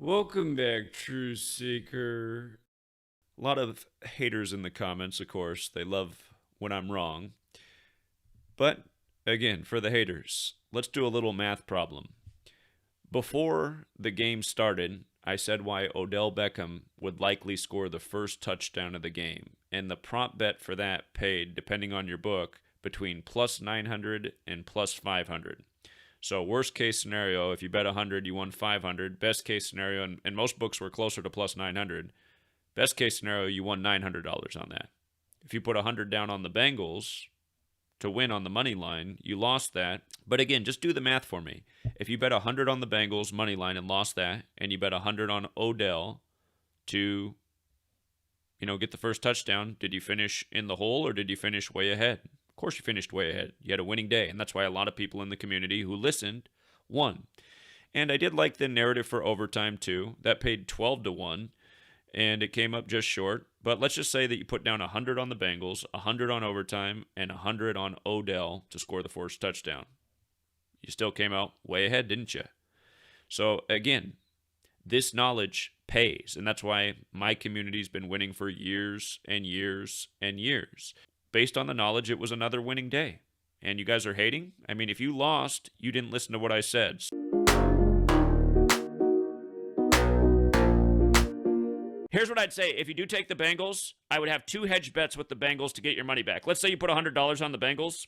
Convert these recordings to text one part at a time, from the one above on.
Welcome back, Truth Seeker. A lot of haters in the comments, of course. They love when I'm wrong. But, again, for the haters, let's do a little math problem. Before the game started, I said why Odell Beckham would likely score the first touchdown of the game. And the prop bet for that paid, depending on your book, between plus 900 and plus 500. So worst case scenario, if you bet 100, you won 500. Best case scenario, and most books were closer to plus 900. Best case scenario, you won $900 on that. If you put 100 down on the Bengals to win on the money line, you lost that. But again, just do the math for me. If you bet 100 on the Bengals money line and lost that, and you bet 100 on Odell to, get the first touchdown, did you finish in the hole or did you finish way ahead? Of course you finished way ahead. You had a winning day, and that's why a lot of people in the community who listened won. And I did like the narrative for overtime too. That paid 12 to 1, and it came up just short. But let's just say that you put down 100 on the Bengals, 100 on overtime, and 100 on Odell to score the first touchdown. You still came out way ahead, didn't you? So again, this knowledge pays, and that's why my community's been winning for years and years and years. Based on the knowledge, it was another winning day. And you guys are hating? I mean, if you lost, you didn't listen to what I said. Here's what I'd say. If you do take the Bengals, I would have 2 hedge bets with the Bengals to get your money back. Let's say you put $100 on the Bengals.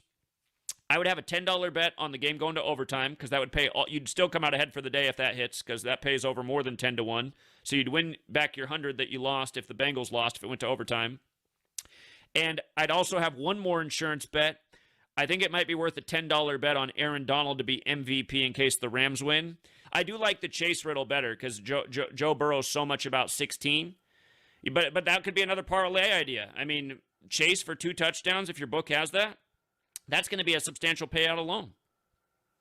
I would have a $10 bet on the game going to overtime because that would pay all. You'd still come out ahead for the day if that hits because that pays over more than 10 to 1. So you'd win back your 100 that you lost if the Bengals lost, if it went to overtime. And I'd also have one more insurance bet. I think it might be worth a $10 bet on Aaron Donald to be MVP in case the Rams win. I do like the Chase riddle better because Joe Burrow's so much about 16. But that could be another parlay idea. I mean, Chase for 2 touchdowns, if your book has that, that's going to be a substantial payout alone.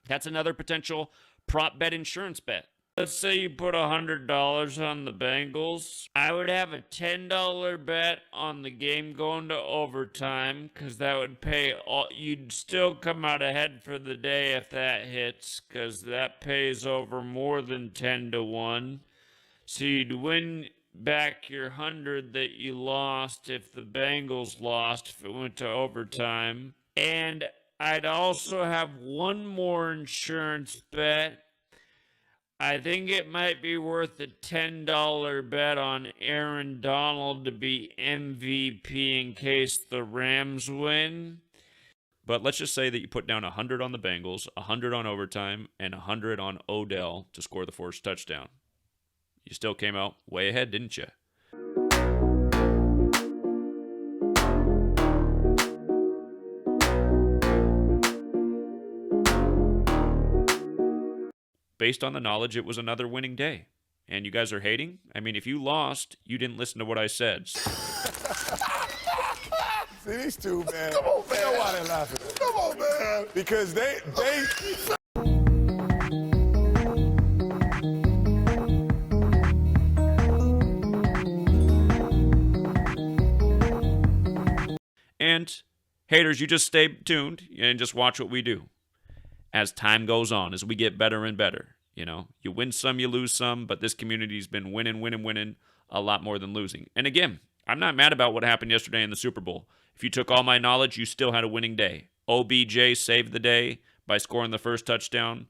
That's another potential prop bet insurance bet. Let's say you put $100 on the Bengals. I would have a $10 bet on the game going to overtime because that would pay all. You'd still come out ahead for the day if that hits because that pays over more than 10 to 1. So you'd win back your 100 that you lost if the Bengals lost, if it went to overtime. And I'd also have one more insurance bet. I think it might be worth a $10 bet on Aaron Donald to be MVP in case the Rams win. But let's just say that you put down 100 on the Bengals, 100 on overtime, and 100 on Odell to score the first touchdown. You still came out way ahead, didn't you? Based on the knowledge, it was another winning day. And you guys are hating? I mean, if you lost, you didn't listen to what I said. See, these two, man. Come on, man. You know why they're laughing? Come on, man. Because they. And haters, you just stay tuned and just watch what we do. As time goes on, as we get better and better. You win some, you lose some, but this community's been winning a lot more than losing. And again, I'm not mad about what happened yesterday in the Super Bowl. If you took all my knowledge, you still had a winning day. OBJ saved the day by scoring the first touchdown.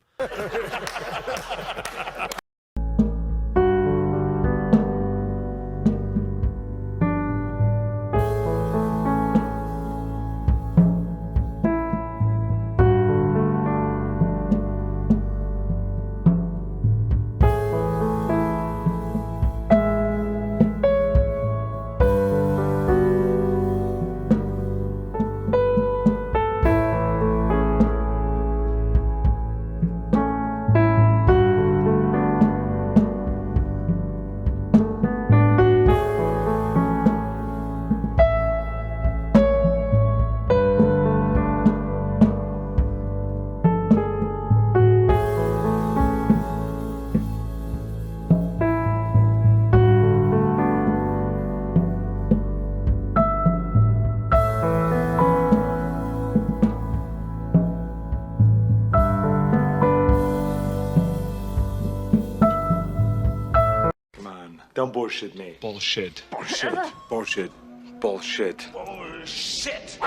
Don't bullshit me. Bullshit. Bullshit. Bullshit. Bullshit. Bullshit.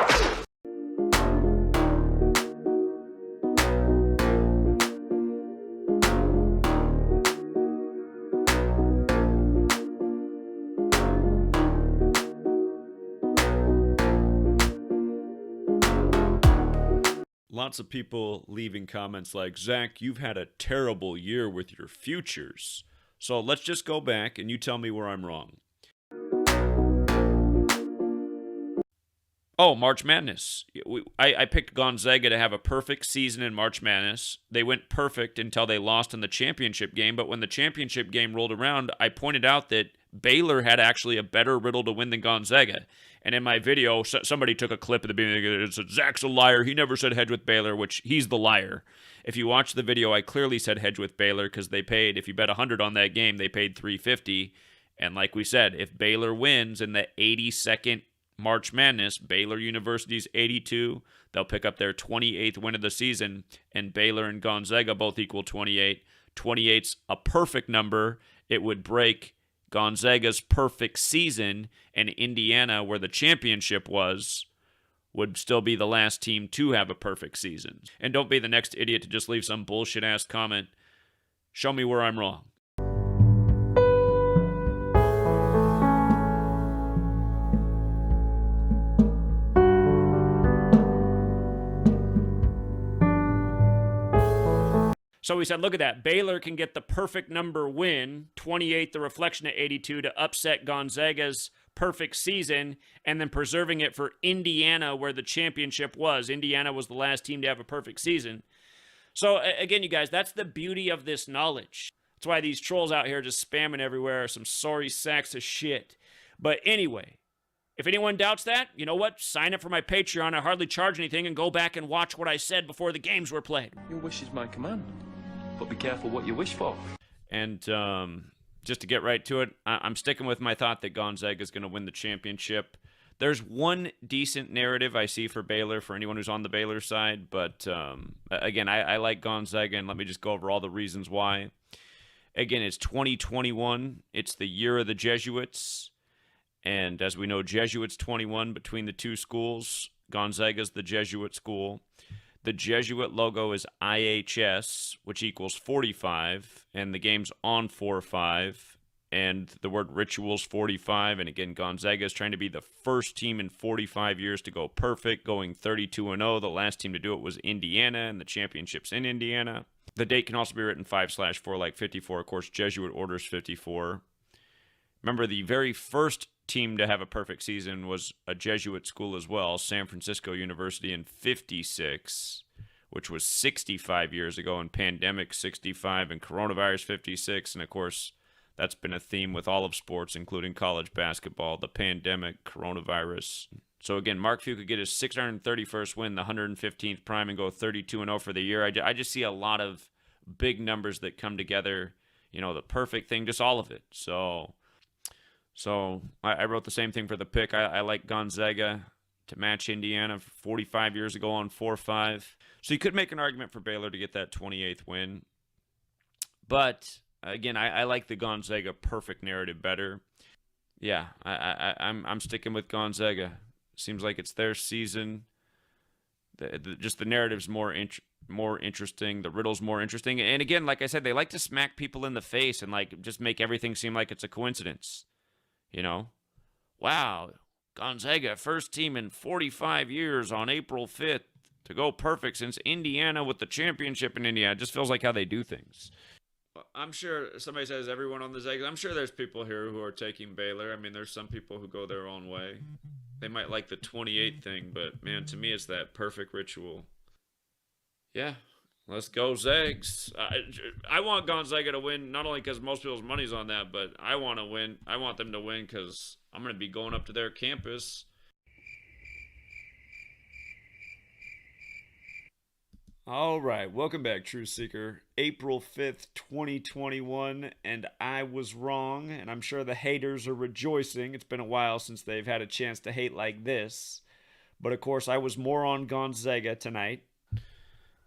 Lots of people leaving comments like, Zach, you've had a terrible year with your futures. So let's just go back and you tell me where I'm wrong. Oh, March Madness. I picked Gonzaga to have a perfect season in March Madness. They went perfect until they lost in the championship game. But when the championship game rolled around, I pointed out that Baylor had actually a better riddle to win than Gonzaga. And in my video, somebody took a clip at the beginning. It said, Zach's a liar. He never said hedge with Baylor, which he's the liar. If you watch the video, I clearly said hedge with Baylor because they paid, if you bet 100 on that game, they paid $350. And like we said, if Baylor wins in the 82nd March Madness, Baylor University's 82, they'll pick up their 28th win of the season, and Baylor and Gonzaga both equal 28. 28's a perfect number. It would break Gonzaga's perfect season, and Indiana, where the championship was, would still be the last team to have a perfect season. And don't be the next idiot to just leave some bullshit-ass comment. Show me where I'm wrong. So we said, look at that. Baylor can get the perfect number win, 28, the reflection of 82, to upset Gonzaga's perfect season, and then preserving it for Indiana, where the championship was. Indiana was the last team to have a perfect season. So again, you guys, that's the beauty of this knowledge. That's why these trolls out here just spamming everywhere are some sorry sacks of shit. But anyway, if anyone doubts that, you know what? Sign up for my Patreon. I hardly charge anything, and go back and watch what I said before the games were played. Your wish is my command. But be careful what you wish for. And just to get right to it, I'm sticking with my thought that Gonzaga is going to win the championship. There's one decent narrative I see for Baylor, for anyone who's on the Baylor side. But again, I like Gonzaga, and let me just go over all the reasons why. Again, it's 2021. It's the year of the Jesuits. And as we know, Jesuits 21 between the two schools. Gonzaga's the Jesuit school. The Jesuit logo is IHS, which equals 45, and the game's on 4-5, and the word ritual's 45, and again, Gonzaga is trying to be the first team in 45 years to go perfect, going 32-0. The last team to do it was Indiana, and the championship's in Indiana. The date can also be written 5/4 like 54. Of course, Jesuit orders 54. Remember, the very first team to have a perfect season was a Jesuit school as well, San Francisco University in 56, which was 65 years ago, and pandemic 65, and coronavirus 56, and of course, that's been a theme with all of sports, including college basketball, the pandemic, coronavirus. So again, Mark Few could get his 631st win, the 115th prime, and go 32-0 for the year. I just see a lot of big numbers that come together, you know, the perfect thing, just all of it. So I wrote the same thing for the pick. I like Gonzaga to match Indiana 45 years ago on 4-5. So you could make an argument for Baylor to get that 28th win. But, again, I like the Gonzaga perfect narrative better. Yeah, I'm sticking with Gonzaga. Seems like it's their season. Just the narrative's more interesting. The riddle's more interesting. And, again, like I said, they like to smack people in the face and, like, just make everything seem like it's a coincidence. You know, wow, Gonzaga, first team in 45 years on April 5th to go perfect since Indiana with the championship in Indiana. It just feels like how they do things. I'm sure somebody says everyone on the Zags. I'm sure there's people here who are taking Baylor. I mean, there's some people who go their own way. They might like the 28 thing, but, man, to me it's that perfect ritual. Yeah. Let's go, Zags. I want Gonzaga to win, not only because most people's money's on that, but I want to win. I want them to win because I'm going to be going up to their campus. All right, welcome back, Truth Seeker. April 5th, 2021, and I was wrong, and I'm sure the haters are rejoicing. It's been a while since they've had a chance to hate like this. But, of course, I was more on Gonzaga tonight.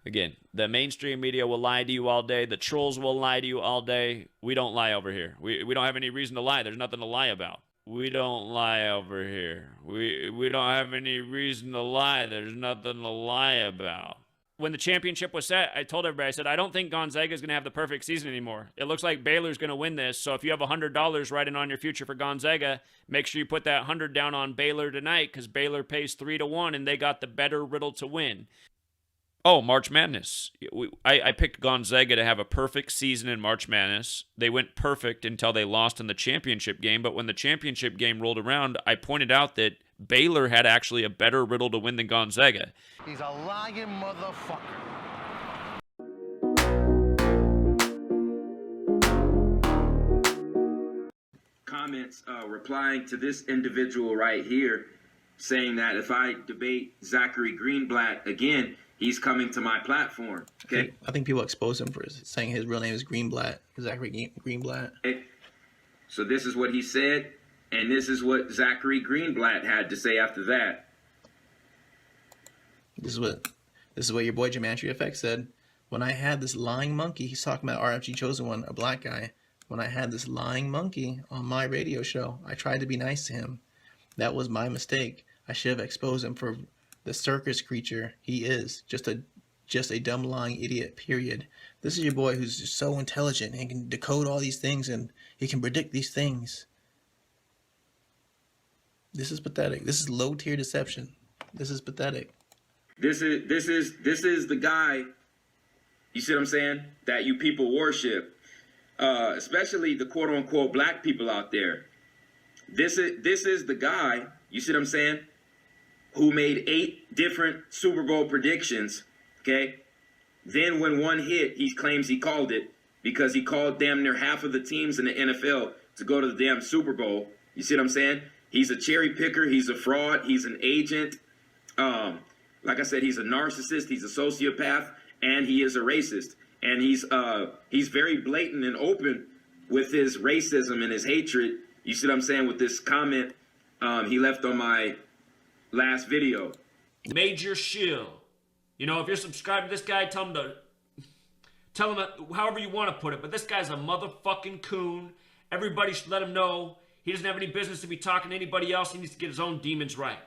Again, the mainstream media will lie to you all day. The trolls will lie to you all day. We don't lie over here. We don't have any reason to lie. There's nothing to lie about. We don't lie over here. We don't have any reason to lie. There's nothing to lie about. When the championship was set, I told everybody, I said, I don't think Gonzaga is going to have the perfect season anymore. It looks like Baylor's going to win this. So if you have $100 riding on your future for Gonzaga, make sure you put that 100 down on Baylor tonight, because Baylor pays 3-1 and they got the better riddle to win. Oh, March Madness. I picked Gonzaga to have a perfect season in March Madness. They went perfect until they lost in the championship game. But when the championship game rolled around, I pointed out that Baylor had actually a better riddle to win than Gonzaga. He's a lying motherfucker. Comments replying to this individual right here, saying that if I debate Zachary Greenblatt again, he's coming to my platform. Okay. I think people expose him for saying his real name is Greenblatt, Zachary Greenblatt. Okay. So this is what he said, and this is what Zachary Greenblatt had to say after that. This is what your boy Gematria Effect said. When I had this lying monkey, he's talking about RFG Chosen One, a black guy. When I had this lying monkey on my radio show, I tried to be nice to him. That was my mistake. I should have exposed him for the circus creature he is. Just a dumb lying idiot, period. This is your boy who's just so intelligent and can decode all these things and he can predict these things. This is pathetic. This is low tier deception. This is pathetic. This is the guy, you see what I'm saying, that you people worship, especially the quote unquote black people out there. This is the guy, you see what I'm saying, who made 8 different Super Bowl predictions, okay? Then when one hit, he claims he called it because he called damn near half of the teams in the NFL to go to the damn Super Bowl. You see what I'm saying? He's a cherry picker. He's a fraud. He's an agent. Like I said, he's a narcissist. He's a sociopath, and he is a racist. And he's very blatant and open with his racism and his hatred. You see what I'm saying? With this comment he left on my last video. Major shill. You know, if you're subscribed to this guy, tell him however you want to put it, but this guy's a motherfucking coon. Everybody should let him know he doesn't have any business to be talking to anybody else. He needs to get his own demons right.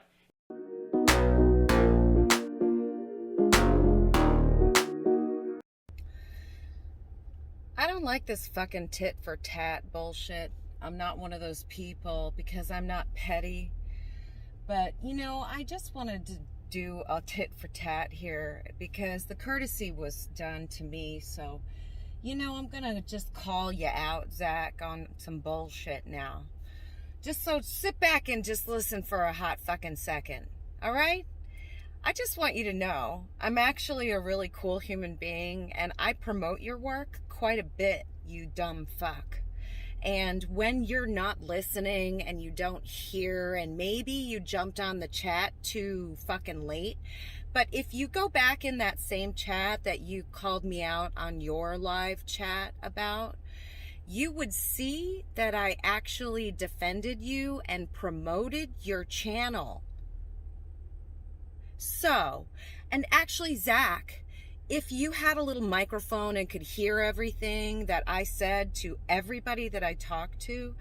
I don't like this fucking tit for tat bullshit. I'm not one of those people because I'm not petty. But, you know, I just wanted to do a tit for tat here because the courtesy was done to me. So, you know, I'm going to just call you out, Zach, on some bullshit now. Just so sit back and just listen for a hot fucking second. All right? I just want you to know I'm actually a really cool human being and I promote your work quite a bit, you dumb fuck. And when you're not listening and you don't hear, and maybe you jumped on the chat too fucking late, but if you go back in that same chat that you called me out on your live chat about, you would see that I actually defended you and promoted your channel. So, and actually, Zach, if you had a little microphone and could hear everything that I said to everybody that I talked to,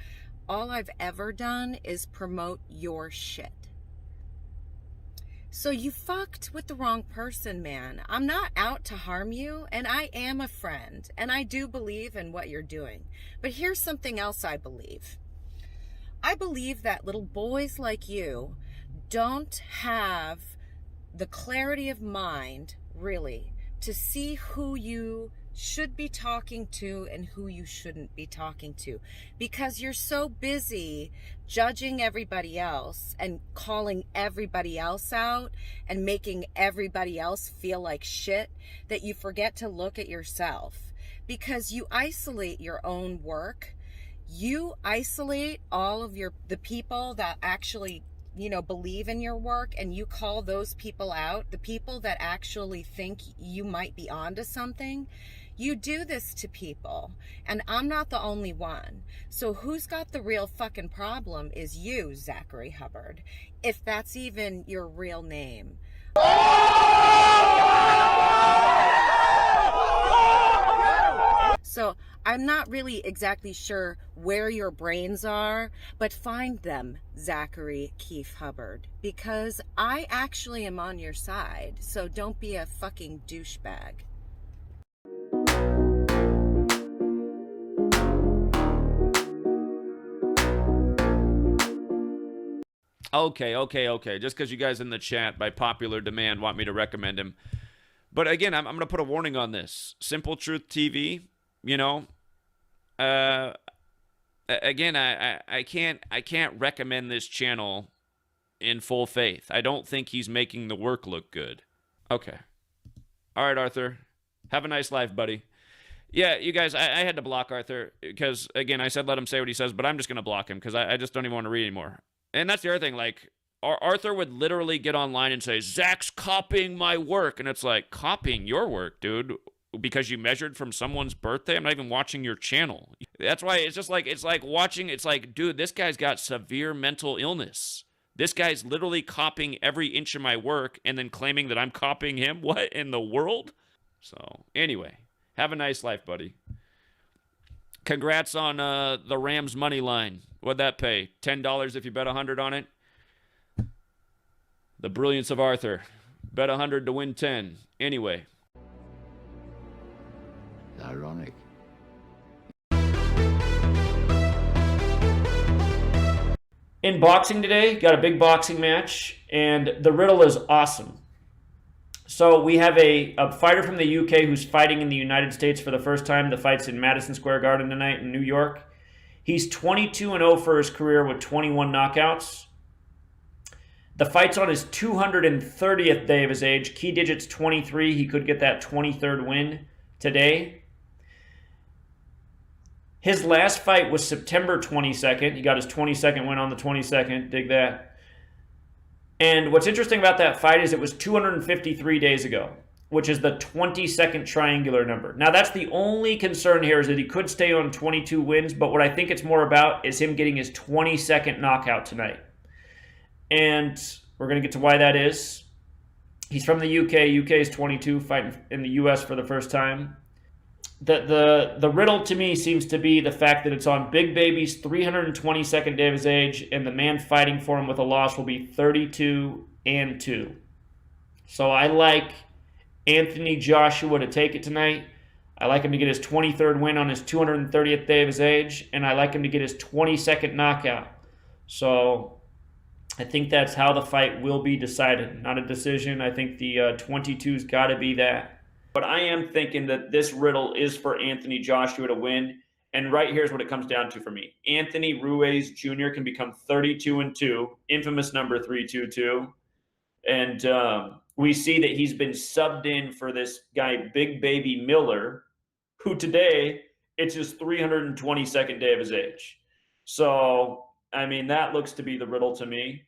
all I've ever done is promote your shit. So you fucked with the wrong person, man. I'm not out to harm you, and I am a friend, and I do believe in what you're doing. But here's something else I believe. I believe that little boys like you don't have the clarity of mind, really, to see who you should be talking to and who you shouldn't be talking to, because you're so busy judging everybody else and calling everybody else out and making everybody else feel like shit that you forget to look at yourself, because you isolate your own work. You isolate all of the people that actually, you know, believe in your work, and you call those people out, the people that actually think you might be onto something. You do this to people, and I'm not the only one. So who's got the real fucking problem is you, Zachary Hubbard, if that's even your real name. So I'm not really exactly sure where your brains are, but find them, Zachary Keith Hubbard, because I actually am on your side. So don't be a fucking douchebag. Okay. Just because you guys in the chat, by popular demand, want me to recommend him. But again, I'm going to put a warning on this. Simple Truth TV, you know, again, I can't recommend this channel in full faith. I don't think he's making the work look good. Okay. All right, Arthur. Have a nice life, buddy. Yeah, you guys, I had to block Arthur because, again, I said let him say what he says, but I'm just going to block him because I just don't even want to read anymore. And that's the other thing. Like, Arthur would literally get online and say, Zach's copying my work. And it's like, copying your work, dude, because you measured from someone's birthday? I'm not even watching your channel. That's why it's just like, it's like watching, it's like, dude, this guy's got severe mental illness. This guy's literally copying every inch of my work and then claiming that I'm copying him. What in the world? So, anyway, have a nice life, buddy. Congrats on the Rams money line. What'd that pay? $10 if you bet 100 on it? The brilliance of Arthur. Bet 100 to win 10. Anyway. Ironic. In boxing today, got a big boxing match, and the riddle is awesome. So we have a fighter from the UK who's fighting in the United States for the first time. The fight's in Madison Square Garden tonight in New York. He's 22-0 for his career with 21 knockouts. The fight's on his 230th day of his age. Key digit's 23. He could get that 23rd win today. His last fight was September 22nd. He got his 22nd win on the 22nd. Dig that. And what's interesting about that fight is it was 253 days ago, which is the 22nd triangular number. Now, that's the only concern here is that he could stay on 22 wins, but what I think it's more about is him getting his 22nd knockout tonight. And we're going to get to why that is. He's from the UK. UK is 22, fighting in the US for the first time. The riddle to me seems to be the fact that it's on Big Baby's 322nd day of his age, and the man fighting for him with a loss will be 32-2. So I like Anthony Joshua to take it tonight. I like him to get his 23rd win on his 230th day of his age, and I like him to get his 22nd knockout. So I think that's how the fight will be decided. Not a decision. I think the 22's got to be that. But I am thinking that this riddle is for Anthony Joshua to win. And right here's what it comes down to for me. Anthony Ruiz Jr. can become 32-2, infamous number 322. And we see that he's been subbed in for this guy, Big Baby Miller, who today, it's his 322nd day of his age. So, I mean, that looks to be the riddle to me.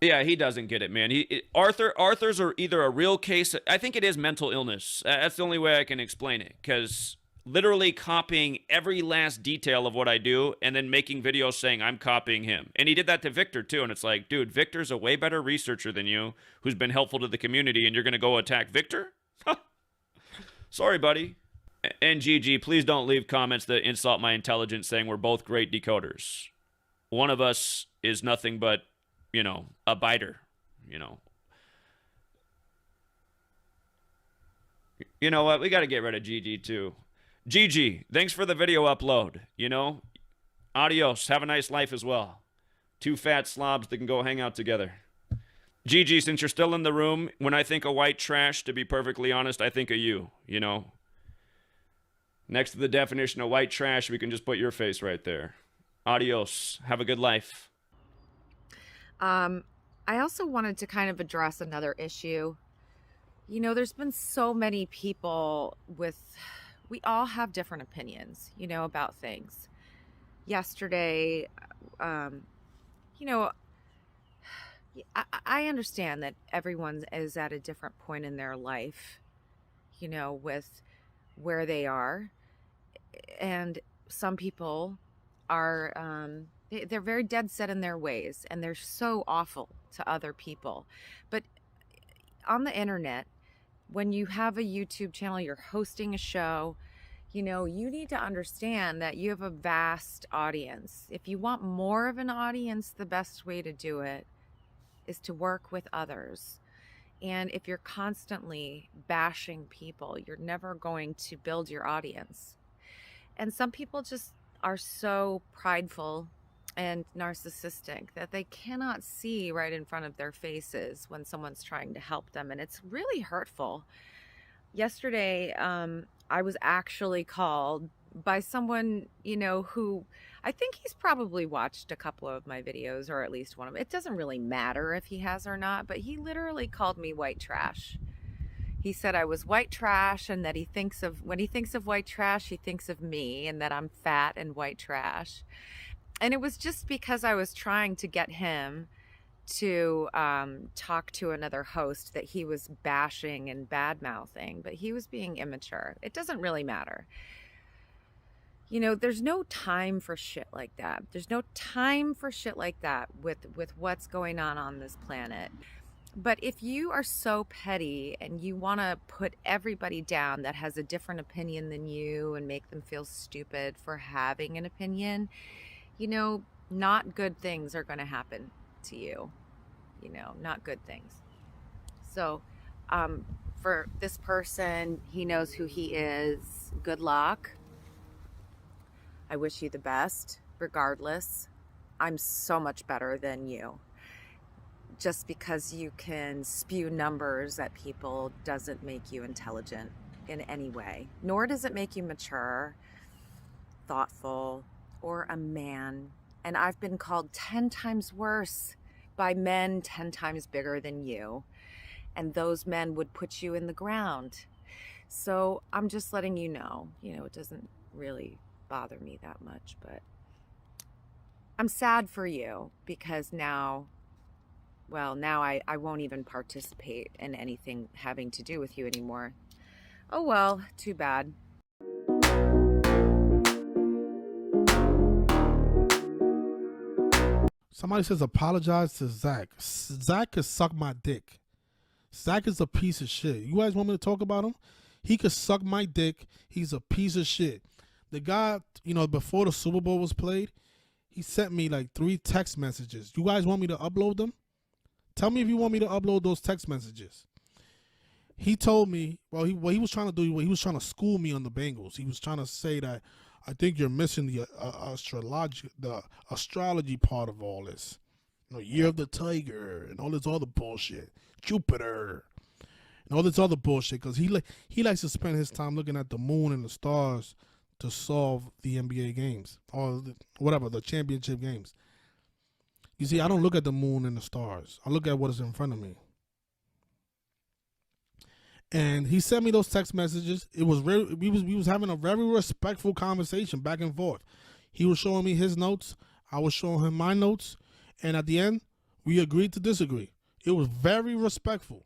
Yeah, he doesn't get it, man. Arthur's are either a real case. I think it is mental illness. That's the only way I can explain it. Because literally copying every last detail of what I do and then making videos saying I'm copying him. And he did that to Victor, too. And it's like, dude, Victor's a way better researcher than you who's been helpful to the community, and you're going to go attack Victor? Sorry, buddy. And GG, please don't leave comments that insult my intelligence saying we're both great decoders. One of us is nothing but, you know, a biter, you know. You know what? We got to get rid of GG too. GG, thanks for the video upload, you know. Adios. Have a nice life as well. Two fat slobs that can go hang out together. GG, since you're still in the room, when I think of white trash, to be perfectly honest, I think of you, you know. Next to the definition of white trash, we can just put your face right there. Adios. Have a good life. I also wanted to kind of address another issue. You know, there's been so many people we all have different opinions, you know, about things. Yesterday, you know, I understand that everyone is at a different point in their life, you know, with where they are. And some people are, they're very dead set in their ways, and they're so awful to other people. But on the internet, when you have a YouTube channel, you're hosting a show, you know, you need to understand that you have a vast audience. If you want more of an audience, the best way to do it is to work with others. And if you're constantly bashing people, you're never going to build your audience. And some people just are so prideful and narcissistic that they cannot see right in front of their faces when someone's trying to help them. And it's really hurtful. Yesterday, I was actually called by someone, you know, who I think he's probably watched a couple of my videos, or at least one of them. It doesn't really matter if he has or not, but he literally called me white trash. He said I was white trash, and that when he thinks of white trash, he thinks of me, and that I'm fat and white trash. And it was just because I was trying to get him to talk to another host that he was bashing and bad-mouthing, but he was being immature. It doesn't really matter. You know, there's no time for shit like that. There's no time for shit like that with what's going on this planet. But if you are so petty and you want to put everybody down that has a different opinion than you and make them feel stupid for having an opinion, you know, not good things are going to happen to you. You know, not good things. So, for this person, he knows who he is. Good luck. I wish you the best, regardless. I'm so much better than you. Just because you can spew numbers at people doesn't make you intelligent in any way. Nor does it make you mature, thoughtful, or a man. And I've been called 10 times worse by men 10 times bigger than you. And those men would put you in the ground. So I'm just letting you know, it doesn't really bother me that much, but I'm sad for you because now I won't even participate in anything having to do with you anymore. Oh well, too bad. Somebody says apologize to Zach. Zach could suck my dick. Zach is a piece of shit. You guys want me to talk about him? He could suck my dick. He's a piece of shit. The guy, before the Super Bowl was played, he sent me like 3 text messages. You guys want me to upload them? Tell me if you want me to upload those text messages. He told me, what he was trying to do, he was trying to school me on the Bengals. He was trying to say that I think you're missing the astrology part of all this. Year of the Tiger and all this other bullshit. Jupiter and all this other bullshit. Because he likes to spend his time looking at the moon and the stars to solve the NBA games. Or the championship games. You see, I don't look at the moon and the stars. I look at what is in front of me. And he sent me those text messages. It was we was having a very respectful conversation back and forth. He was showing me his notes. I was showing him my notes. And at the end, we agreed to disagree. It was very respectful.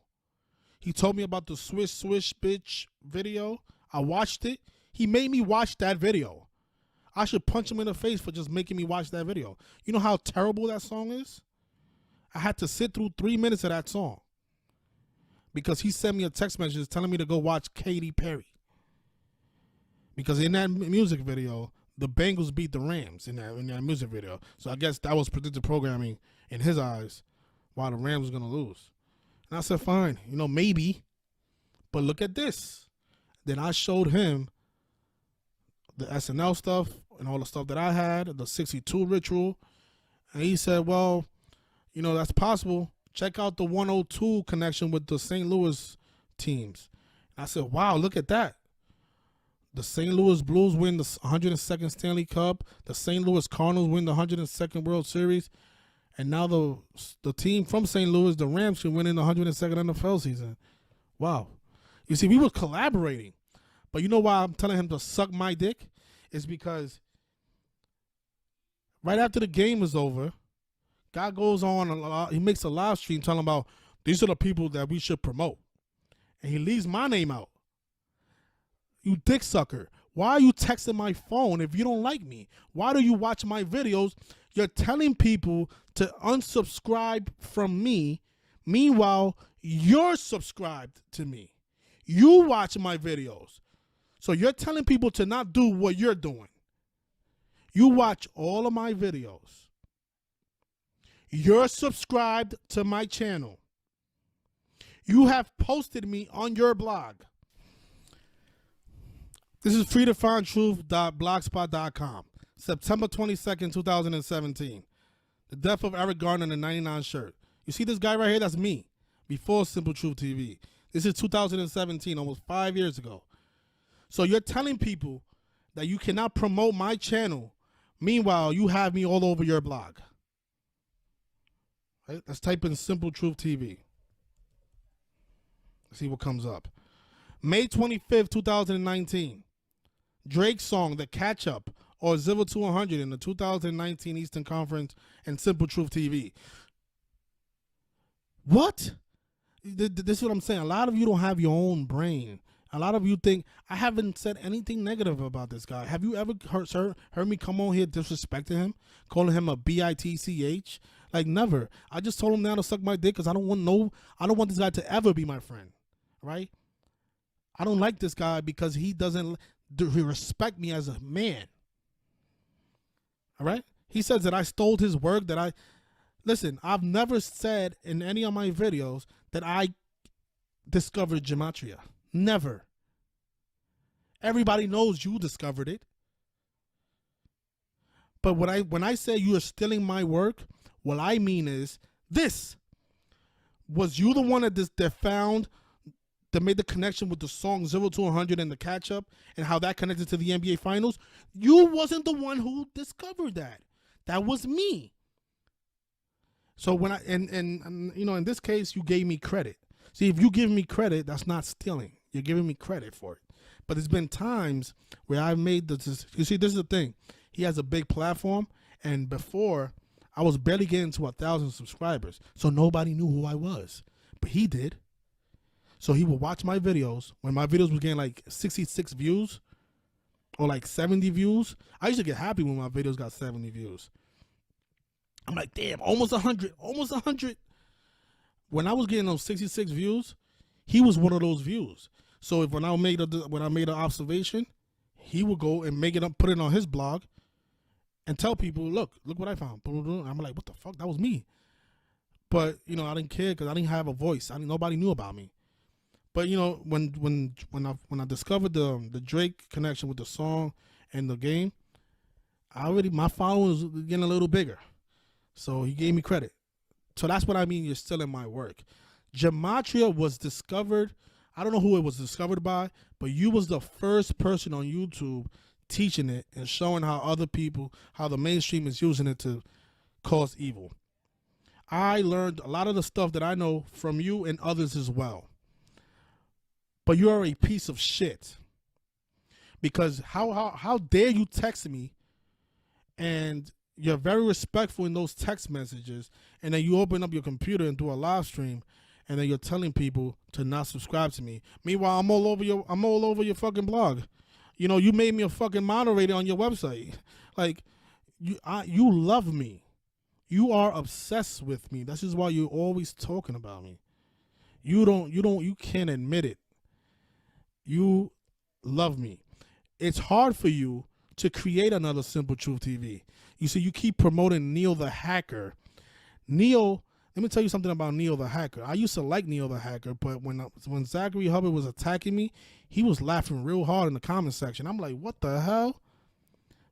He told me about the Swish Swish Bitch video. I watched it. He made me watch that video. I should punch him in the face for just making me watch that video. You know how terrible that song is? I had to sit through 3 minutes of that song because he sent me a text message telling me to go watch Katy Perry. Because in that music video, the Bengals beat the Rams in that music video. So I guess that was predictive programming in his eyes why the Rams was going to lose. And I said, fine, maybe. But look at this. Then I showed him the SNL stuff and all the stuff that I had, the 62 ritual. And he said, well, that's possible. Check out the 102 connection with the St. Louis teams. And I said, wow, look at that. The St. Louis Blues win the 102nd Stanley Cup. The St. Louis Cardinals win the 102nd World Series. And now the team from St. Louis, the Rams, should win in the 102nd NFL season. Wow. You see, we were collaborating. But you know why I'm telling him to suck my dick? It's because right after the game was over, Guy goes on, he makes a live stream telling about these are the people that we should promote. And he leaves my name out. You dick sucker. Why are you texting my phone if you don't like me? Why do you watch my videos? You're telling people to unsubscribe from me. Meanwhile, you're subscribed to me. You watch my videos. So you're telling people to not do what you're doing. You watch all of my videos. You're subscribed to my channel. You have posted me on your blog. This is freetofindtruth.blogspot.com. September 22nd, 2017. The death of Eric Garner in the 99 shirt. You see this guy right here? That's me. Before Simple Truth TV. This is 2017, almost 5 years ago. So you're telling people that you cannot promote my channel. Meanwhile, you have me all over your blog. Right? Let's type in Simple Truth TV. Let's see what comes up. May 25th, 2019. Drake's song, The Catch Up, or 0 to 100 in the 2019 Eastern Conference and Simple Truth TV. What? This is what I'm saying. A lot of you don't have your own brain. A lot of you think, I haven't said anything negative about this guy. Have you ever heard me come on here disrespecting him? Calling him a bitch? Like, never. I just told him now to suck my dick because I don't want this guy to ever be my friend. Right? I don't like this guy because he doesn't respect me as a man. All right? He says that I stole his work, listen, I've never said in any of my videos that I discovered gematria. Never. Everybody knows you discovered it. But when I say you are stealing my work, what I mean is this. Was you the one that made the connection with the song 0 to 100 and the catch up and how that connected to the NBA Finals? You wasn't the one who discovered that. That was me. So when and you know, in this case, you gave me credit. See, if you give me credit, that's not stealing. You're giving me credit for it. But there's been times where I've made this. You see, this is the thing. He has a big platform, and before I was barely getting to 1,000 subscribers, so nobody knew who I was. But he did. So he would watch my videos. When my videos were getting like 66 views or like 70 views, I used to get happy when my videos got 70 views. I'm like, damn, almost 100, almost 100. When I was getting those 66 views, he was one of those views. So if when I made an observation, he would go and make it up, put it on his blog, and tell people, look what I found. I'm like, what the fuck? That was me. But you know, I didn't care because I didn't have a voice. Nobody knew about me. But you know, when I discovered the Drake connection with the song and the game, my following was getting a little bigger. So he gave me credit. So that's what I mean. You're still in my work. Gematria was discovered. I don't know who it was discovered by, but you was the first person on YouTube teaching it and showing how the mainstream is using it to cause evil. I learned a lot of the stuff that I know from you and others as well. But you are a piece of shit. Because how dare you text me and you're very respectful in those text messages, and then you open up your computer and do a live stream, and then you're telling people to not subscribe to me. Meanwhile, I'm all over your fucking blog. You know, you made me a fucking moderator on your website. Like, you love me. You are obsessed with me. That's just why you're always talking about me. You can't admit it. You love me. It's hard for you to create another Simple Truth TV. You see, you keep promoting Neil the Hacker. Neil, let me tell you something about Neil the Hacker. I used to like Neil the Hacker, but when Zachary Hubbard was attacking me, he was laughing real hard in the comment section. I'm like, what the hell?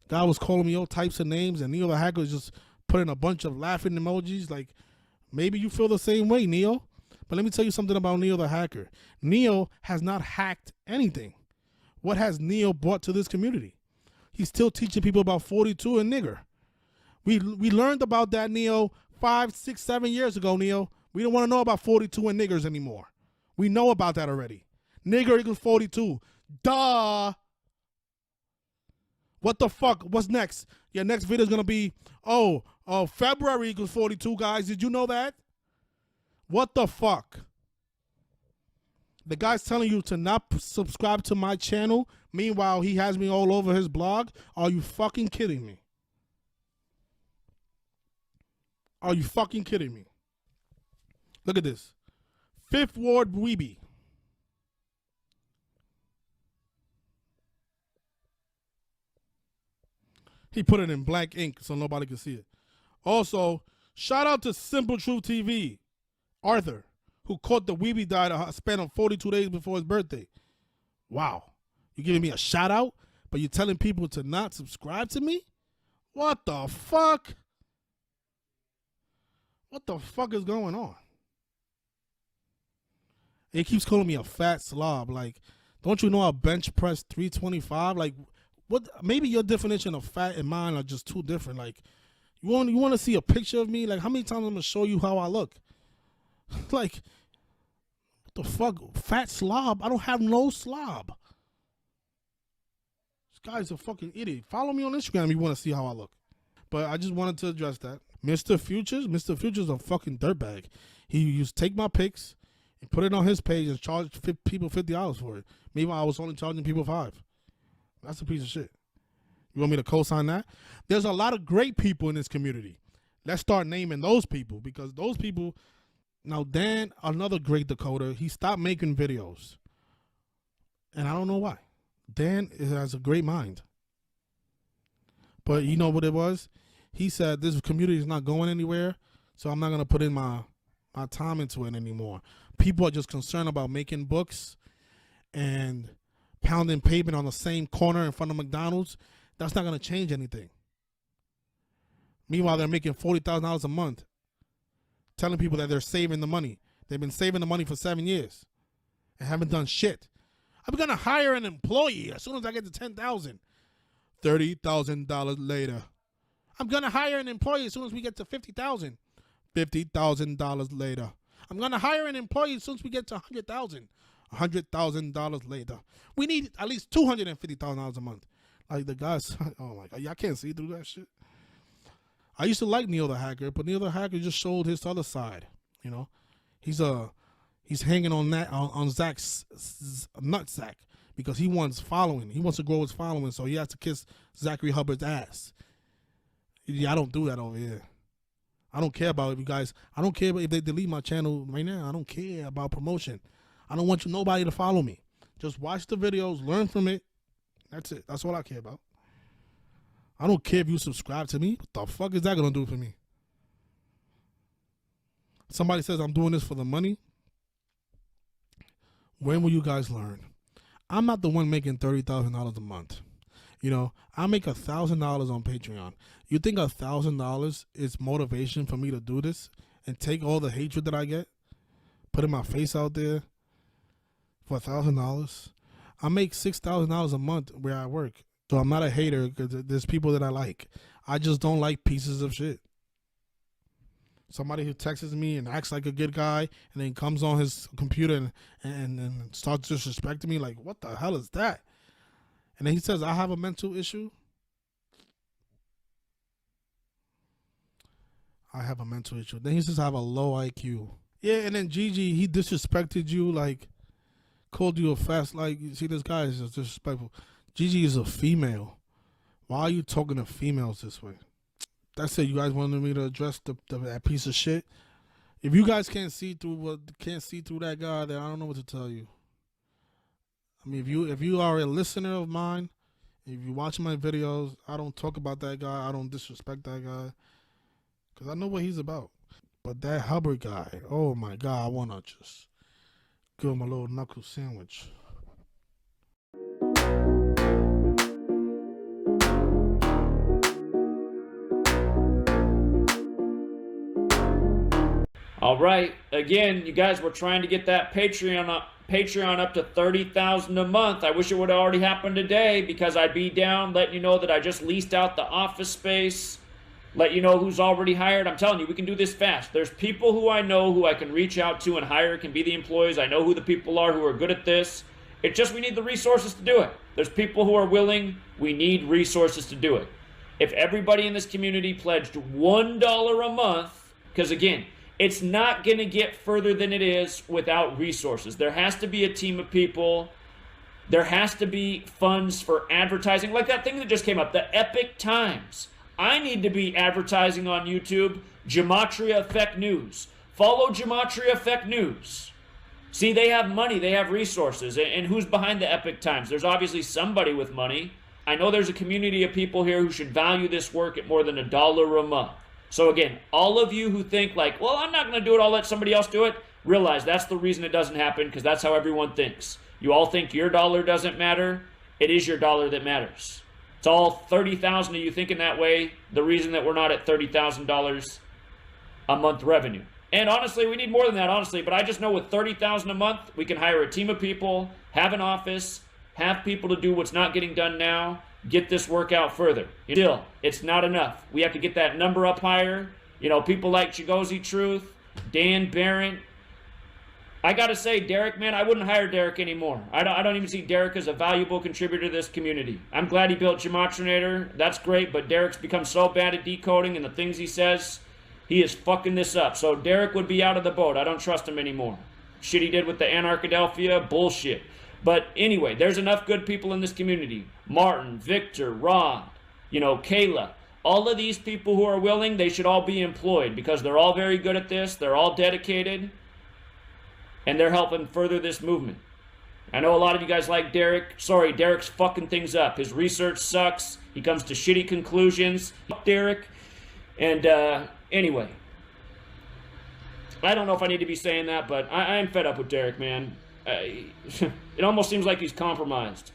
Guy was calling me all types of names, and Neil the Hacker was just putting a bunch of laughing emojis. Like, maybe you feel the same way, Neil. But let me tell you something about Neil the Hacker. Neil has not hacked anything. What has Neil brought to this community? He's still teaching people about 42 and nigger. We learned about that, Neil, 5, 6, 7 years ago, Neil. We don't want to know about 42 and niggers anymore. We know about that already. Nigger equals 42. Duh. What the fuck? What's next? Your next video is going to be, Oh, February equals 42, guys. Did you know that? What the fuck? The guy's telling you to not subscribe to my channel. Meanwhile, he has me all over his blog. Are you fucking kidding me? Are you fucking kidding me? Look at this. Fifth Ward Weeby. He put it in black ink so nobody can see it. Also, shout out to Simple Truth TV, Arthur, who caught the Weeby died a span of 42 days before his birthday. Wow. You giving me a shout out, but you're telling people to not subscribe to me? What the fuck? What the fuck is going on? He keeps calling me a fat slob. Like, don't you know I bench press 325? Like, what? Maybe your definition of fat and mine are just too different. Like, you want to see a picture of me? Like, how many times I'm gonna show you how I look? Like, what the fuck? Fat slob? I don't have no slob. This guy's a fucking idiot. Follow me on Instagram if you want to see how I look. But I just wanted to address that. Mr. Future's a fucking dirtbag. He used to take my pics and put it on his page and charge people $50 for it. Meanwhile, I was only charging people $5. That's a piece of shit. You want me to co-sign that? There's a lot of great people in this community. Let's start naming those people, because those people. Now, Dan, another great Dakota, he stopped making videos. And I don't know why. Dan has a great mind. But you know what it was? He said this community is not going anywhere, so I'm not going to put in my time into it anymore. People are just concerned about making books and pounding pavement on the same corner in front of McDonald's. That's not going to change anything. Meanwhile, they're making $40,000 a month, telling people that they're saving the money. They've been saving the money for 7 years and haven't done shit. I'm going to hire an employee as soon as I get to $10,000. $30,000 later. I'm going to hire an employee as soon as we get to $50,000. $50,000 later. I'm going to hire an employee as soon as we get to $100,000. $100,000 later. We need at least $250,000 a month. Like the guys, oh my God, y'all can't see through that shit. I used to like Neil the Hacker, but Neil the Hacker just showed his other side. You know, he's hanging on that on Zach's nutsack because he wants following. He wants to grow his following, so he has to kiss Zachary Hubbard's ass. Yeah, I don't do that over here. I don't care about it, you guys. I don't care if they delete my channel right now. I don't care about promotion. I don't want nobody to follow me. Just watch the videos, learn from it. That's it. That's all I care about. I don't care if you subscribe to me. What the fuck is that going to do for me? Somebody says I'm doing this for the money. When will you guys learn? I'm not the one making $30,000 a month. You know, I make $1,000 on Patreon. You think $1,000 is motivation for me to do this and take all the hatred that I get, putting my face out there for $1,000? I make $6,000 a month where I work. So I'm not a hater because there's people that I like. I just don't like pieces of shit. Somebody who texts me and acts like a good guy and then comes on his computer and starts disrespecting me, like, what the hell is that? And then he says, I have a mental issue. I have a mental issue. Then he says I have a low IQ. Yeah, and then Gigi, he disrespected you, like, called you a fast, like, you see, this guy is just disrespectful. Gigi is a female. Why are you talking to females this way? That's it. You guys wanted me to address that piece of shit. If you guys can't see through that guy, then I don't know what to tell you. I mean, if you are a listener of mine, if you watch my videos, I don't talk about that guy. I don't disrespect that guy because I know what he's about. But that Hubbard guy, oh my God, I want to just give him a little knuckle sandwich. All right. Again, you guys were trying to get that Patreon up to 30,000 a month. I wish it would have already happened today because I'd be down letting you know that I just leased out the office space, let you know who's already hired. I'm telling you, we can do this fast. There's people who I know who I can reach out to and hire, can be the employees. I know who the people are who are good at this. It's just we need the resources to do it. There's people who are willing. We need resources to do it. if everybody in this community pledged $1 a month, because again, it's not going to get further than it is without resources. There has to be a team of people. There has to be funds for advertising. Like that thing that just came up, the Epic Times. I need to be advertising on YouTube, Gematria Effect News. Follow Gematria Effect News. See, they have money, they have resources. And who's behind the Epic Times? There's obviously somebody with money. I know there's a community of people here who should value this work at more than $1 a month. So again, all of you who think like, well, I'm not going to do it, I'll let somebody else do it, realize that's the reason it doesn't happen, because that's how everyone thinks. You all think your dollar doesn't matter. It is your dollar that matters. It's all 30,000 of you thinking that way, the reason that we're not at $30,000 a month revenue. And honestly, we need more than that, honestly, but I just know with 30,000 a month, we can hire a team of people, have an office, have people to do what's not getting done now, get this work out further. Still, it's not enough. We have to get that number up higher. You know, people like Chigozi Truth, Dan Barrett. I got to say, Derek, man, I wouldn't hire Derek anymore. I don't even see Derek as a valuable contributor to this community. I'm glad he built Gematrinator. That's great, but Derek's become so bad at decoding and the things he says, he is fucking this up. So Derek would be out of the boat. I don't trust him anymore. Shit he did with the Anarchadelphia, bullshit. But anyway, there's enough good people in this community. Martin, Victor, Rod, you know, Kayla. All of these people who are willing, they should all be employed because they're all very good at this. They're all dedicated. And they're helping further this movement. I know a lot of you guys like Derek. Sorry, Derek's fucking things up. His research sucks. He comes to shitty conclusions. Fuck Derek. And anyway. I don't know if I need to be saying that, but I am fed up with Derek, man. It almost seems like he's compromised.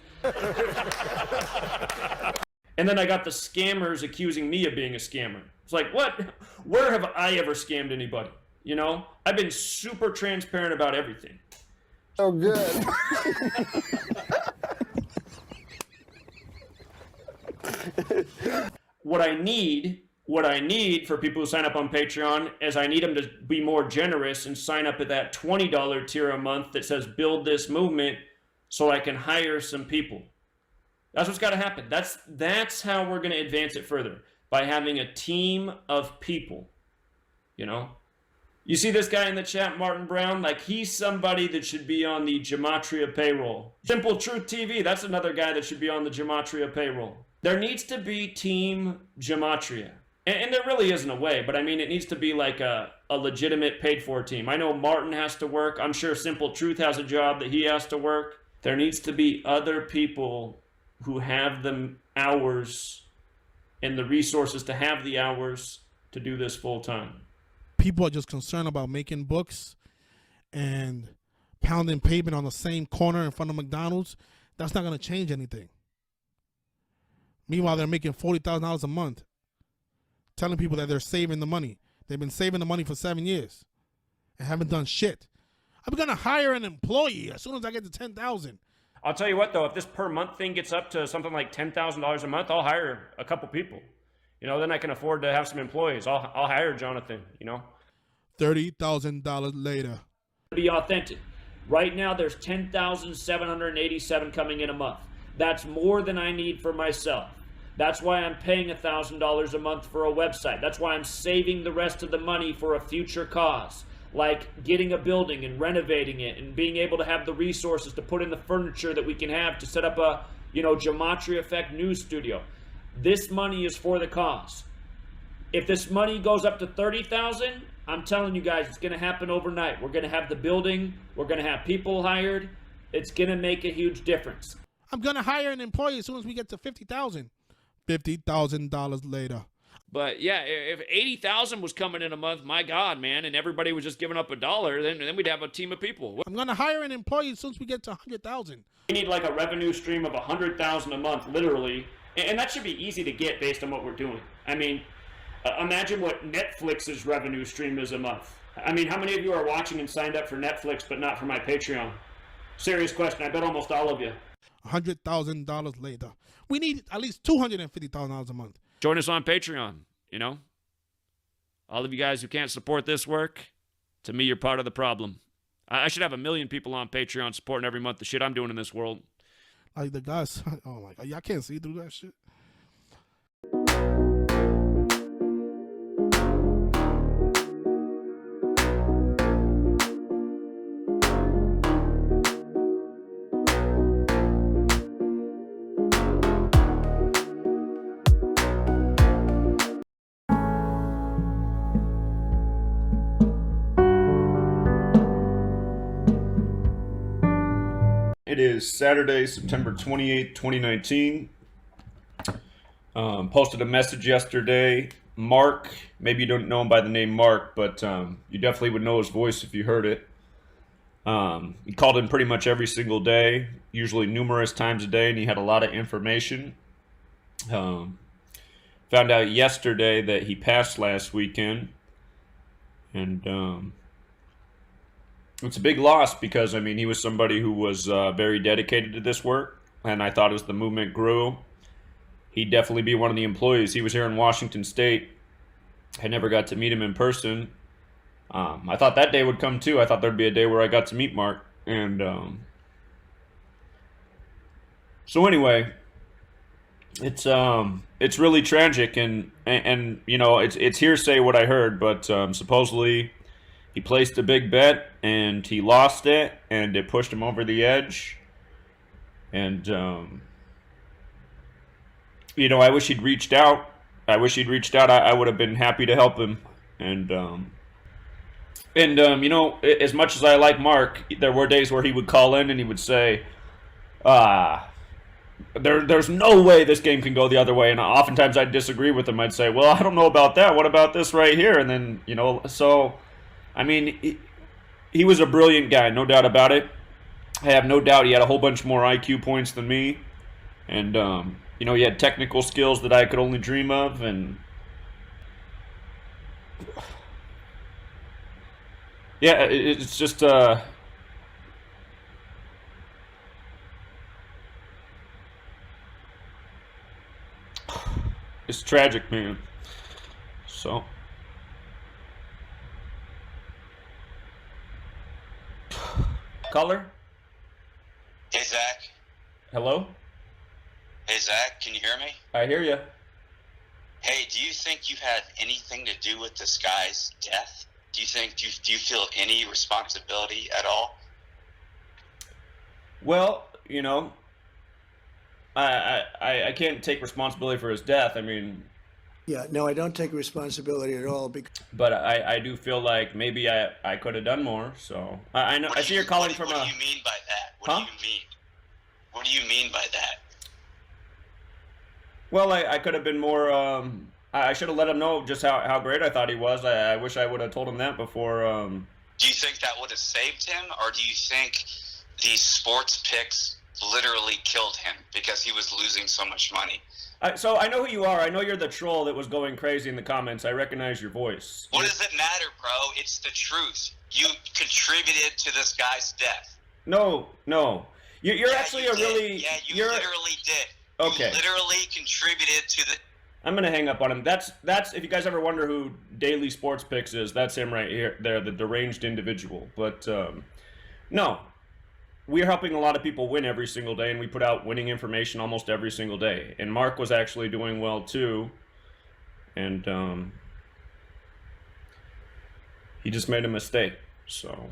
And then I got the scammers accusing me of being a scammer. It's like, what? Where have I ever scammed anybody? You know? I've been super transparent about everything. So good. What I need for people who sign up on Patreon is I need them to be more generous and sign up at that $20 tier a month that says build this movement so I can hire some people. That's what's got to happen. That's how we're going to advance it further, by having a team of people, you know? You see this guy in the chat, Martin Brown? Like, he's somebody that should be on the Gematria payroll. Simple Truth TV, that's another guy that should be on the Gematria payroll. There needs to be Team Gematria. And there really isn't a way, but I mean, it needs to be like a legitimate paid-for team. I know Martin has to work. I'm sure Simple Truth has a job that he has to work. There needs to be other people who have the hours and the resources to have the hours to do this full-time. People are just concerned about making books and pounding pavement on the same corner in front of McDonald's. That's not going to change anything. Meanwhile, they're making $40,000 a month, telling people that they're saving the money. They've been saving the money for 7 years and haven't done shit. I'm going to hire an employee as soon as I get to $10,000. I'll tell you what, though, if this per month thing gets up to something like $10,000 a month, I'll hire a couple people. You know, then I can afford to have some employees. I'll hire Jonathan, you know. $30,000 later. Be authentic. Right now, there's 10,787 coming in a month. That's more than I need for myself. That's why I'm paying $1,000 a month for a website. That's why I'm saving the rest of the money for a future cause, like getting a building and renovating it and being able to have the resources to put in the furniture that we can have to set up a, you know, Gematria Effect news studio. This money is for the cause. If this money goes up to $30,000, I'm telling you guys, it's going to happen overnight. We're going to have the building. We're going to have people hired. It's going to make a huge difference. I'm going to hire an employee as soon as we get to $50,000. $50,000 later. But yeah, if 80,000 was coming in a month, my God, man, and everybody was just giving up $1, then we'd have a team of people. I'm going to hire an employee as soon as we get to 100,000. We need like a revenue stream of 100,000 a month, literally. And that should be easy to get based on what we're doing. I mean, imagine what Netflix's revenue stream is a month. I mean, how many of you are watching and signed up for Netflix but not for my Patreon? Serious question. I bet almost all of you. $100,000 later. We need at least $250,000 a month. Join us on Patreon, you know? All of you guys who can't support this work, to me, you're part of the problem. I should have 1 million people on Patreon supporting every month the shit I'm doing in this world. Like the guys, oh my God, y'all can't see through that shit. It is Saturday, September 28th, 2019. Posted a message yesterday. Mark, maybe you don't know him by the name Mark, but you definitely would know his voice if you heard it. He called in pretty much every single day, usually numerous times a day, and he had a lot of information. Found out yesterday that he passed last weekend, and it's a big loss because, I mean, he was somebody who was very dedicated to this work, and I thought as the movement grew, he'd definitely be one of the employees. He was here in Washington State. I never got to meet him in person. I thought that day would come too. I thought there'd be a day where I got to meet Mark, and so anyway, it's really tragic, and you know, it's hearsay what I heard, but supposedly he placed a big bet and he lost it, and it pushed him over the edge. And you know, I wish he'd reached out. I would have been happy to help him. And you know, as much as I like Mark, there were days where he would call in and he would say, there's no way this game can go the other way. And oftentimes I'd disagree with him. I'd say, well, I don't know about that. What about this right here? And then, you know, so, I mean, he was a brilliant guy, no doubt about it. I have no doubt he had a whole bunch more IQ points than me. And, you know, he had technical skills that I could only dream of. And yeah, it's just, it's tragic, man. So, caller? Hey, Zach. Hello? Hey, Zach, can you hear me? I hear you. Hey, do you think you had anything to do with this guy's death? Do you feel any responsibility at all? Well, you know, I can't take responsibility for his death. I mean, yeah, no, I don't take responsibility at all. But I do feel like maybe I could have done more. So I know I see you're calling from a. What do you mean by that? What do you mean? What do you mean by that? Well, I could have been more. I should have let him know just how great I thought he was. I wish I would have told him that before. Do you think that would have saved him, or do you think these sports picks literally killed him because he was losing so much money? So I know who you are. I know you're the troll that was going crazy in the comments. I recognize your voice. What does it matter, bro? It's the truth. You contributed to this guy's death. No. You're actually a really. Yeah, you literally did. Okay. You literally contributed to the. I'm gonna hang up on him. That's if you guys ever wonder who Daily Sports Picks is, that's him right here. There, the deranged individual. But no, we're helping a lot of people win every single day, and we put out winning information almost every single day. And Mark was actually doing well too, and he just made a mistake. So.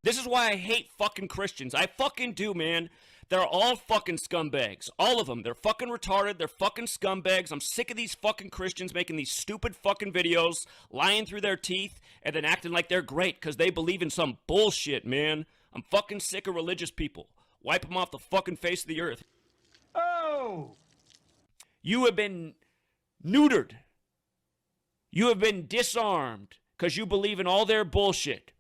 This is why I hate fucking Christians. I fucking do, man. They're all fucking scumbags. All of them. They're fucking retarded. They're fucking scumbags. I'm sick of these fucking Christians making these stupid fucking videos, lying through their teeth, and then acting like they're great because they believe in some bullshit, man. I'm fucking sick of religious people. Wipe them off the fucking face of the earth. Oh! You have been neutered. You have been disarmed because you believe in all their bullshit.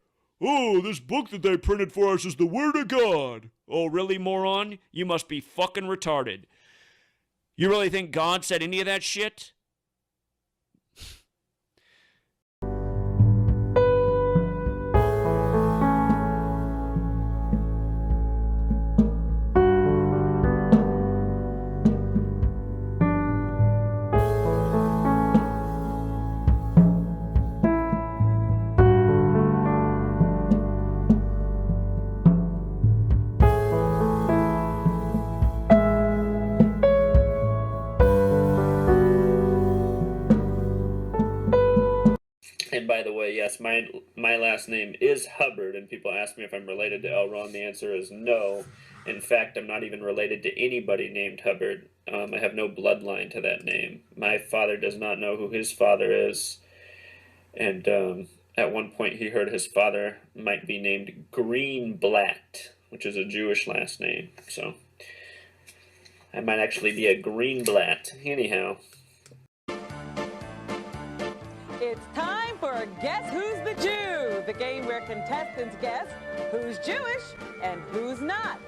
Oh, this book that they printed for us is the Word of God. Oh, really, moron? You must be fucking retarded. You really think God said any of that shit? way, yes, my last name is Hubbard, and people ask me if I'm related to L. Ron. The answer is no. In fact, I'm not even related to anybody named Hubbard. I have no bloodline to that name. My father does not know who his father is, and at one point he heard his father might be named Greenblatt, which is a Jewish last name. So I might actually be a Greenblatt. Anyhow. It's time for Guess Who's the Jew, the game where contestants guess who's Jewish and who's not.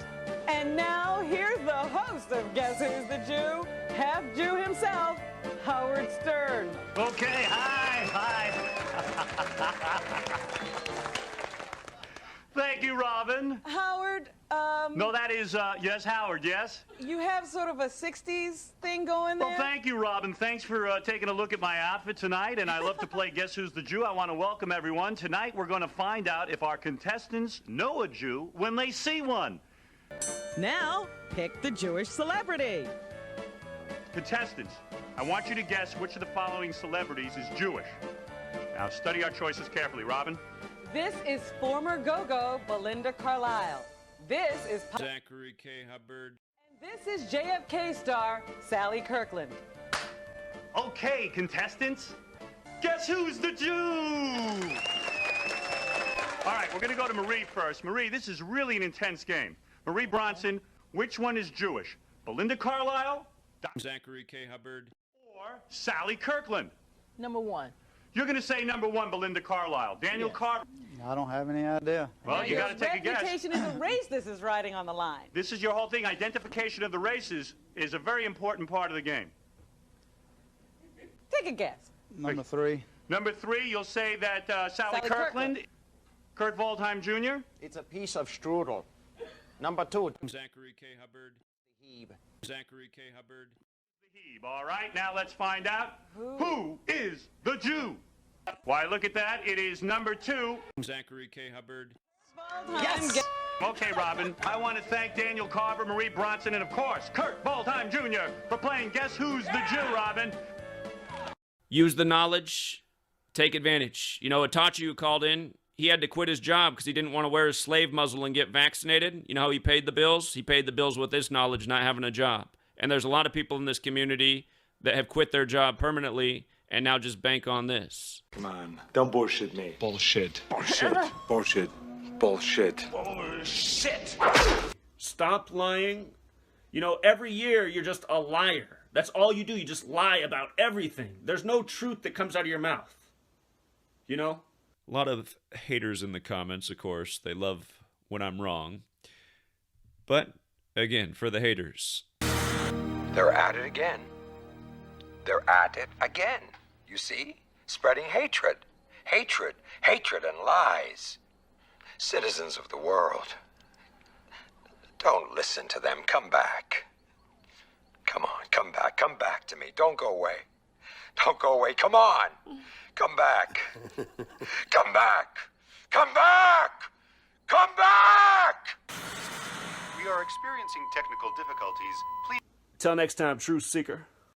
And now here's the host of Guess Who's the Jew, half Jew himself, Howard Stern. Okay, hi. Thank you, Robin. Howard, No, that is, yes, Howard, yes? you have sort of a 60s thing going there? Well, thank you, Robin. Thanks for taking a look at my outfit tonight, and I love to play Guess Who's the Jew. I want to welcome everyone. Tonight, we're going to find out if our contestants know a Jew when they see one. Now, pick the Jewish celebrity. Contestants, I want you to guess which of the following celebrities is Jewish. Now, study our choices carefully. Robin? This is former Go-Go Belinda Carlisle. This is Zachary K. Hubbard. And this is JFK star Sally Kirkland. Okay, contestants, guess who's the Jew? All right, we're going to go to Marie first. Marie, this is really an intense game. Marie Bronson, which one is Jewish? Belinda Carlisle, Zachary K. Hubbard, or Sally Kirkland? Number one. You're going to say number one, Belinda Carlisle. Daniel Carver. I don't have any idea. Well, you got to take a guess. Reputation is a race this is riding on the line. This is your whole thing. Identification of the races is a very important part of the game. Take a guess. Number three. Number three, you'll say that Sally Kirkland. Kurt Waldheim Jr. It's a piece of strudel. Number two. Zachary K. Hubbard. Zachary K. Hubbard. All right, now let's find out who is the Jew. Why, look at that. It is number two. Zachary K. Hubbard. Yes! Okay, Robin, I want to thank Daniel Carver, Marie Bronson, and of course, Kurt Waldheim Jr. for playing Guess Who's the Jew, Robin. Use the knowledge. Take advantage. You know, Itachi, who called in, he had to quit his job because he didn't want to wear his slave muzzle and get vaccinated. You know how he paid the bills? He paid the bills with this knowledge, not having a job. And there's a lot of people in this community that have quit their job permanently and now just bank on this. Come on, don't bullshit me. Bullshit. Bullshit. Bullshit. Bullshit. Bullshit. Stop lying. You know, every year you're just a liar. That's all you do. You just lie about everything. There's no truth that comes out of your mouth. You know? A lot of haters in the comments, of course. They love when I'm wrong. But, again, for the haters. They're at it again. They're at it again. You see? Spreading hatred. Hatred. Hatred and lies. Citizens of the world. Don't listen to them. Come back. Come on, come back. Come back to me. Don't go away. Don't go away. Come on. Come back. Come back. Come back. Come back. We are experiencing technical difficulties. Please. Till next time, Truth Seeker.